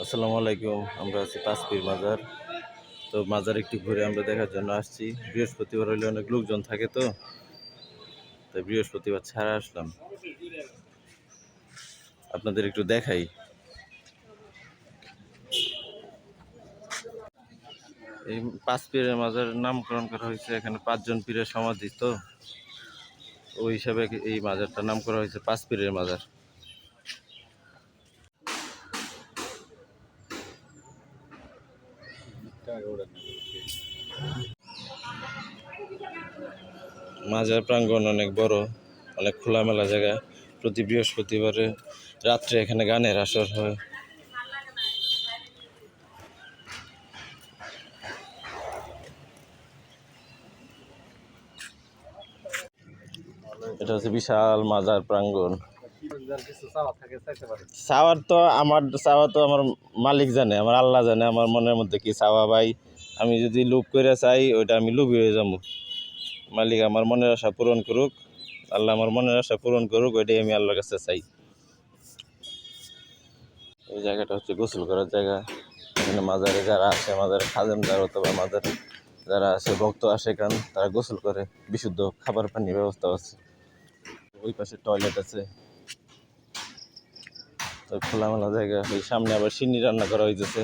আসসালামু আলাইকুম। আমরা আছি পাঁচপীর মাজার। তো মাজার একটু ঘুরে আমরা দেখার জন্য আসছি। বৃহস্পতিবার হলে অনেক লোকজন থাকে, তো তাই বৃহস্পতিবার ছাড়া আসলাম, আপনাদের একটু দেখাই। এই পাঁচ পীরের মাজারের নামকরণ করা হয়েছে, এখানে 5জন পীরের সমাধি, তো ওই হিসাবে এই মাজারটার নাম করা হয়েছে পাঁচ পীরের মাজার। মাজার প্রাঙ্গণ অনেক বড়, অনেক খোলামেলা জায়গা। প্রতি বৃহস্পতিবারে রাত্রে এখানে গানের আসর হয়। এটা হচ্ছে বিশাল মাজার প্রাঙ্গণ। চাওয়া তো আমার মালিক জানে, আমার আল্লাহ জানে আমার মনের মধ্যে কি চাওয়া। ভাই, আমি যদি লোভ করে চাই, ওইটা আমি লোভী হয়ে যাবো। মালিক আমার মনের আশা পূরণ করুক, আল্লাহ আমার মনের আশা পূরণ করুক, ওইটাই আমি আল্লাহর কাছে চাই। এই জায়গাটা হচ্ছে গোসল করার জায়গা। এখানে মাজারে যারা আসে, মাজারে খাদেমদার অথবা মাজারে যারা আসে, ভক্ত আসে, কারণ তারা গোসল করে। বিশুদ্ধ খাবার পানির ব্যবস্থা আছে। ওই পাশে টয়লেট আছে। তো খোলামেলা জায়গা। ওই সামনে আবার সিন্নি রান্না করা হইতেছে।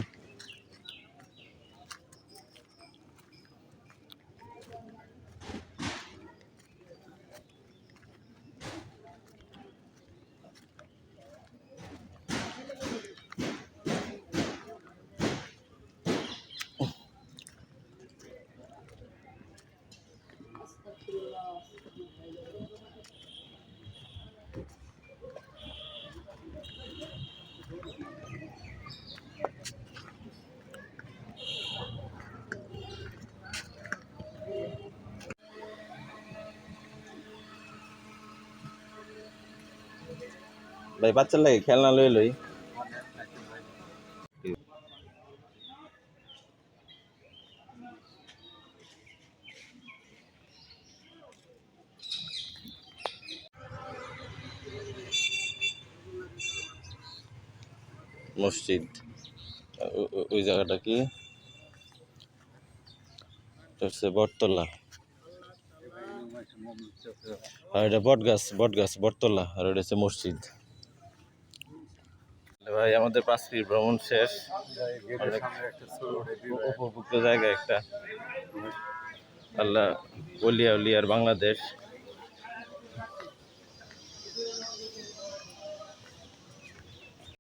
ভাই, বাচ্চার লাগে খেলনা লই লই। মসজিদ, ওই জায়গাটা কি হচ্ছে বটতলা। আর এটা বটগাছ বটতলা, আর এটা হচ্ছে মসজিদ। ভাই, আমাদের পাঁচপীর ভ্রমণ শেষ। অনেক উপভোগ্য জায়গা একটা। আল্লাহ, ওলিয়া উলিয়ার বাংলাদেশ।